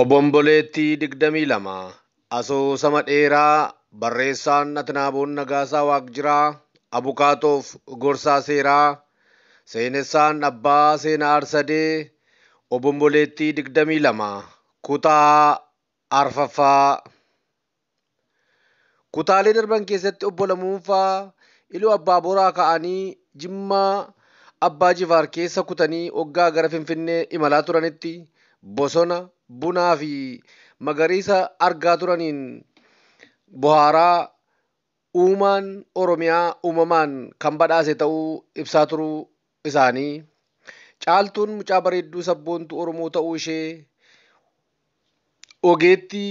Obomboleettii 22 Asoosama dheeraa barreessaan Atnaaboon Nagaasaa Waaqjiraa Abukaatoof Gorsaa Seeraa Seenessaan Abbaa Seenaa Arsadee Obomboleettii 22 Kutaa Arfaffaa Kutaalee darban keessatti obbo Lamuunfaa Iluu Abbaa Boraa ka'anii Jimmaa Abbaa Jifaar keessa kutanii hoggaa gara Finfinnee imalaa turanitti bosona bunaa fi magariisa argaa turaniin bohaaraa uumaan Oromiyaa uumamaan kan badhaase ta'uu ibsaa turuu isaanii caaltuun mucaa bareedduu sabboontuu Oromoo ta'uu ishee ogeettii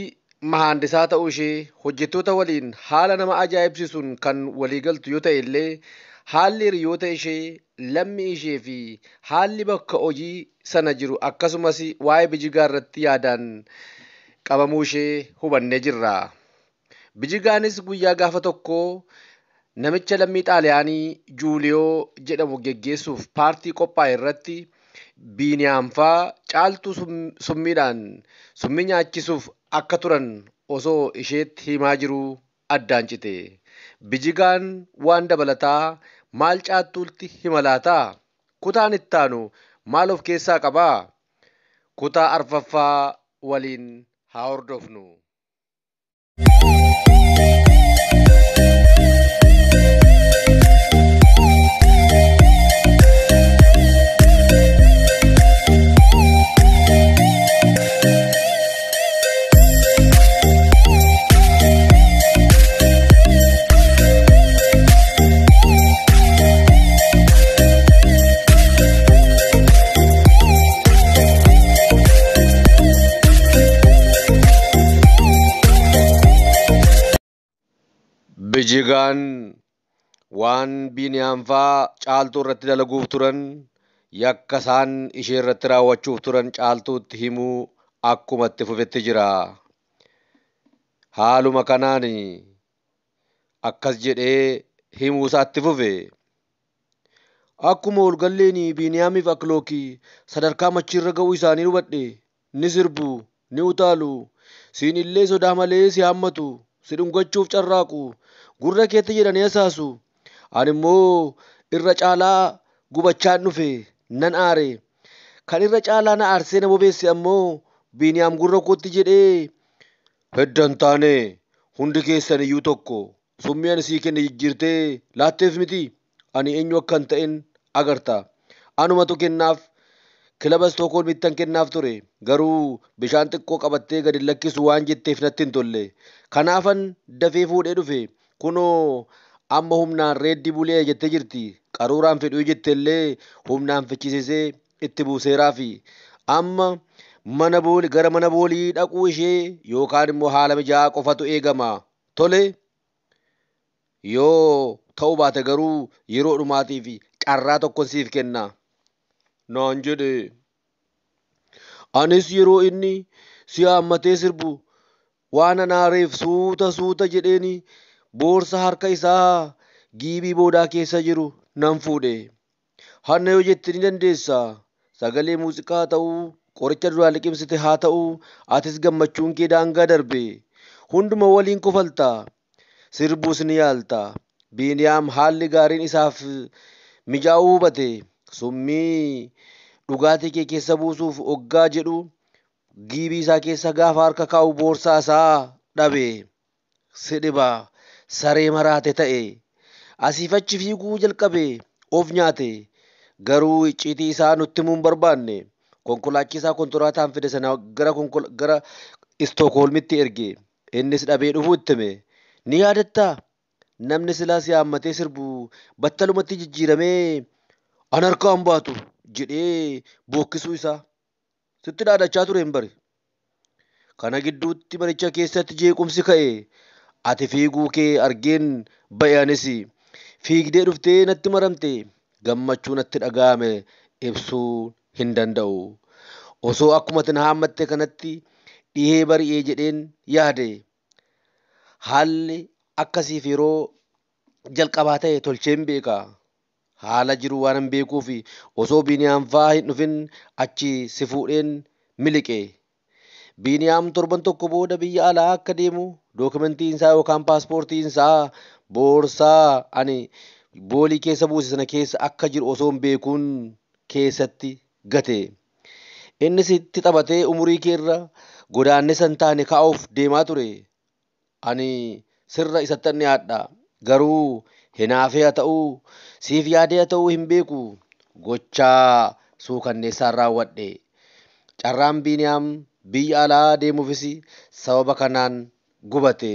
mahaandisaa ta'uu ishee hojjettoota waliin haala nama ajaa'ibsiisuun kan waliigaltu yoo ta'e illee haalli hiriyoota ishee lammii ishee fi haalli bakka hojii sana jiru akkasumas waa'ee Bijigaa irratti yaadaan qabamuu ishee hubannee jirra. Bijigaanis guyyaa gaafa tokko namicha lammii Xaaliyaanii Juuliyoo jedhamu geggeessuuf paartii qophaa'e irratti Biiniyaamfaa caaltuu summii nyaachisuuf akka turan osoo isheetti himaa jiruu addaan cite. Bijigaan waan dabalataa maal caaltuutti hima laataa? Kutaan itti aanu maal of keessaa qabaa? Kutaa Arfaffaa waliin haa hordofnu. Bijigaan waan Biiniyaamfaa caaltuu irratti dalaguuf turan yakka isaan ishee irratti raawwachuuf turan caaltuutti himuu akkuma itti fufetti jira. Haaluma kanaan akkas jedhee himuu isaatti fufe. Akkuma walgalleen Biiniyaamiif Aklookii sadarkaa machiirra ga'uu isaanii hubadhe ni sirbu, ni utaalu, siin illee sodaa malee si hammatu, si dhungachuuf carraaqu. Gurra keetti jedhanii asaasu. Ani immoo irra caalaa gubachaan dhufe nan aare. Kan irra caalaa na aarsee na bobeesse ammoo Biiniyaam gurra kootti jedhee heddan taane hundi keessan iyyuu tokko summii ani sii kenne jijjiirtee laatteef miti. Ani eenyu akka hin ta'in agarta. Anumatu kennaaf kilaba Stookholmittan kennaaf ture. Garuu bishaan xiqqoo qabattee gadi lakkisu waan jetteef natti hin tolle. Kanaafan dafee fuudhee dhufe. Kunoo amma humnaan reeddi bulee jettee jirti. Qaruuraan fedhuu jette illee humnaan fichisiisee itti buuseeraa fi amma gara mana boolii dhaquu ishee yookaan immoo haala mijaa'aa qofatu eegama. Tole yoo ta'uu baate garuu yeroo dhumaatiif carraa tokko siif kenna naan jedhe. Anis yeroo inni si hammatee sirbu waan anaareef suuta jedheeni boorsa harka isaa giibii boodaa keessa jiru nan fuudhe. Hanna yoo jette ni dandeessa. Sagalee muuziqaa ta'uu, qoricha duraa liqimsite haa ta'uu, atis gammachuun kee daangaa darbe. Hunduma waliin kofalta. Sirbuus ni yaalta. Biiniyaam haalli gaariin isaaf mijaa'uu hubate. Summii dhugaatii kee keessa buusuuf hoggaa jedhu giibii isaa keessa gaafa harka kaa'u boorsaa isaa dhabe. Si dhiba. Saree maraate ta'e. Asiif achi fiiguu jalqabe. Of nyaate. Garuu icciitii isaa nutti himuu hin barbaanne. Konkolaachisaa konkolaataan fide sana gara Istookholmitti erge. Innis dhabee dhufuu itti hime. Ni yaadattaa? Namni silaa si hammatee sirbu battalumatti jijjiiramee an harkaa hin baatu jedhee bookkisuu isaa. Sitti dhaadachaa ture hin bari. Kana gidduutti manicha keessatti jeequmsi ka'e. Ati fiiguu kee argeen ba'anis fiigdee dhuftee natti maramte. Gammachuu natti dhaga'ame ibsuu hin danda'u. Osoo akkuma ati na hammatte kanatti dhihee bari'ee jedheen yaade. Haalli akkasiif yeroo jalqabaa ta'e tolcheen beeka. Haala jiru waan hin beekuuf osoo Biiniyaamfaa hin dhufin achi si fuudheen miliqe. Biiniyaam torban tokko booda biyya alaa akka deemu dookumentiin isaa yookaan paaspoortiin isaa boorsaa ani boolii keessa buuse sana keessa akka jiru osoo hin beekuun keessatti gate. Innis itti taphatee umurii keerra godaannisa hin taane kaa'uuf deemaa ture. Ani sirra isatti dhiyaadha. Garuu hinaafee haa ta'uu siif yaadee haa ta'uu hin beeku. Gochaa suukanneessaan raawwadhe. Carraan Biiniyaam biyya alaa deemuufis sababa kanaan gubate.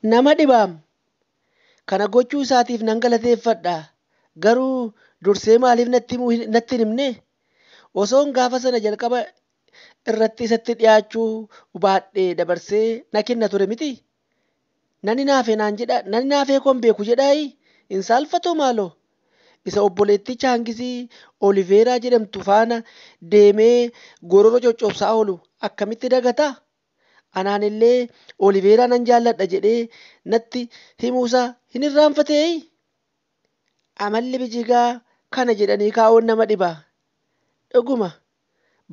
Nama dhibaam kana gochuu isaatiif nan galateeffadha. Garuu dursee maaliif natti hin himne? Osoon gaafa sana jalqaba irratti isatti dhiyaachuu baadhee dabarsee na kenna ture miti. Nani naafee kon beeku jedhaayi hin saalfatoo maaloo? Isa obboleetticha hangisii Oliveeraa jedhamtu faana deemee gorora coccobsaa oolu akkamitti dagataa? Anaan illee Oliveeraa nan jaalladha jedhee natti himuusaa hin irraanfatee? Amalli bijigaa kana jedhanii kaa'uun nama dhiba. Dhuguma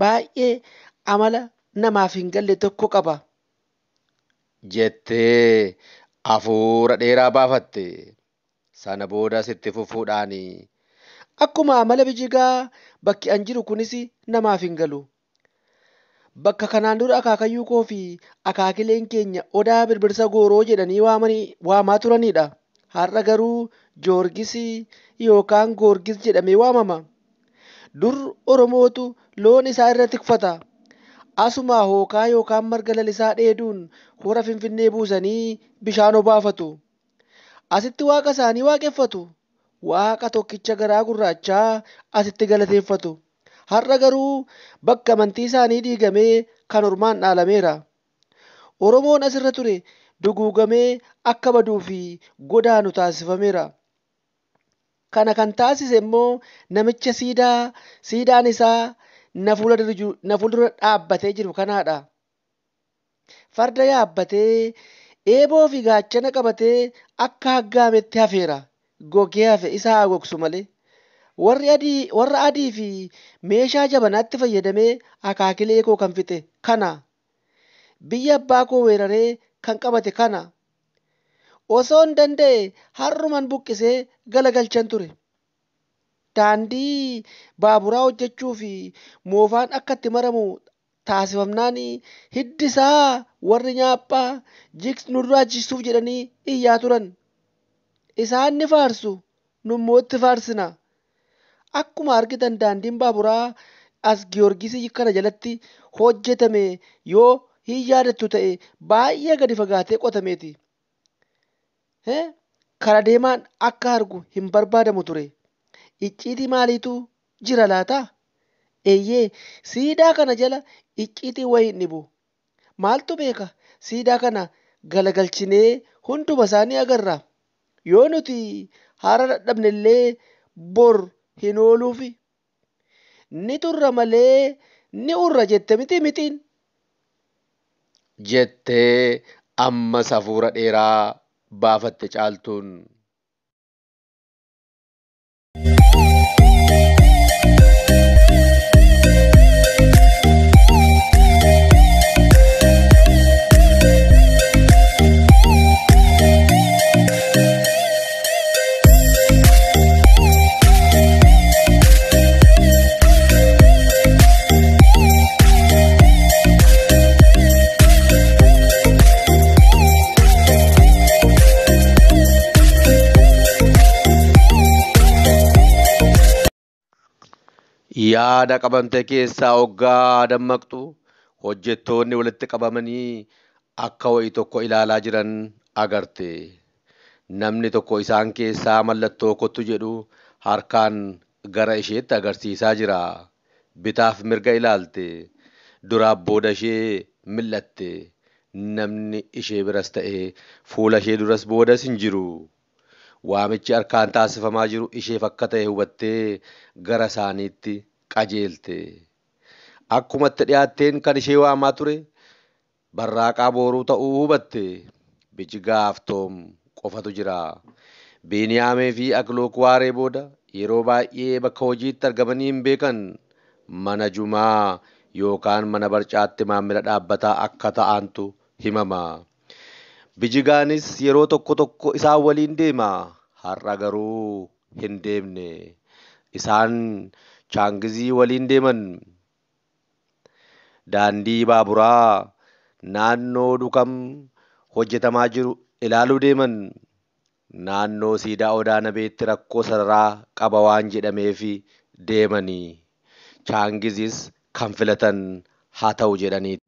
baay'ee amala namaaf hin galle tokko qaba. Jettee hafuura dheeraa baafatte. Sana boodas itti fufuudhaan akkuma amala bijigaa bakki an jiru kunis namaaf hin galu. Bakka kanaan dura akaakayyuu koo fi akaakileen keenya odaa birbirsa gooroo jedhanii waamaa turanidha. Har'a garuu Joorgis yookaan Goorgis jedhamee waamama. Dur Oromootu loon isaa irra tikfata. Asuma hookaa yookaan marga lalisaa dheeduun hora Finfinnee buusanii bishaan obaafatu. Asitti waaqa isaanii waaqeffatu. Waaqa tokkicha garaa gurraachaa asitti galateeffatu. Har'a garuu bakka amantii isaanii diigamee kan ormaan dhaalameera. Oromoon asirra ture duguugamee akka baduu fi godaanu taasifameera. Kana kan taasise immoo namicha siidaan isaa na fuuldura dhaabbatee jiru kanaadha. Farda yaabbatee eeboo fi gaachana qabatee akka haggaametti hafeera. Gogee hafe isa haa gogsu malee. Warra adii fi meeshaa jabanaatti fayyadamee akaakilee koo kan fixe kana. Biyya abbaa koo weeraree kan qabate kana. Osoo hin danda'e har'uman buqqisee galagalchan ture. Daandii baaburaa hojjechuu fi moofaan akka itti maramu taasifamnaan hiddisaa warri nyaaphaa nurraa jigsuuf jedhanii iyyaa turan. Isaan ni faarsu, nummoo itti faarsina. Akkuma argitan daandiin baaburaa as Giyoorgisii kana jalatti hojjetame yoo hin yaadattu ta'e baay'ee gadi fagaatee qotameeti. Kara deemaan akka argu hin barbaadamu ture. Icciitii maaliitu jira laata? Eeyyee siidaa kana jala icciitii wayii hin dhibu. Maaltu beeka? Siidaa kana galagalchinee hunduma isaanii agarra. Yoo nuti haara dadhabne illee bor hin ooluufi. Ni turra malee ni urra jette mitiin. Jettee ammas hafuura dheeraa baafatte Caaltuun. Yaada qabamte keessaa hoggaa dammaqxu hojjettoonni walitti qabamanii akka wayii tokko ilaalaa jiran agarte. Namni tokko isaan keessaa mallattoo kottu jedhu harkaan gara isheetti agarsiisaa jira. bitaaf mirga ilaalte, duraaf booda ishee mil'atte. Namni ishee biras ta'ee fuula ishee duras boodas hin jiru. Waamichi harkaan taasifamaa jiru isheef akka ta'e hubattee gara isaaniitti qajeelte. Akkuma itti dhiyaatteen kan ishee waamaa ture barraaqaa booruu ta'uu hubatte. Bijigaaf Toom qofatu jira. Beniyaamii fi Aklook waaree booda yeroo baay'ee bakka hojiitti argamanii hin beekan. Mana jumaa yookaan mana barcaatti maamila dhaabbataa akka ta'antu himama. Bijigaanis yeroo tokko tokko isaan waliin deema. Har'a garuu hin deemne. Isaan chaangizii waliin deeman. Daandii baaburaa naannoo Dukam hojjetamaa jiru ilaaluu deeman. Naannoo siidaa Odaa Nabeetti rakkoo sararaa qaba waan jedhameef deemanii. Chaangizis kan filatan haa ta'u jedhanii.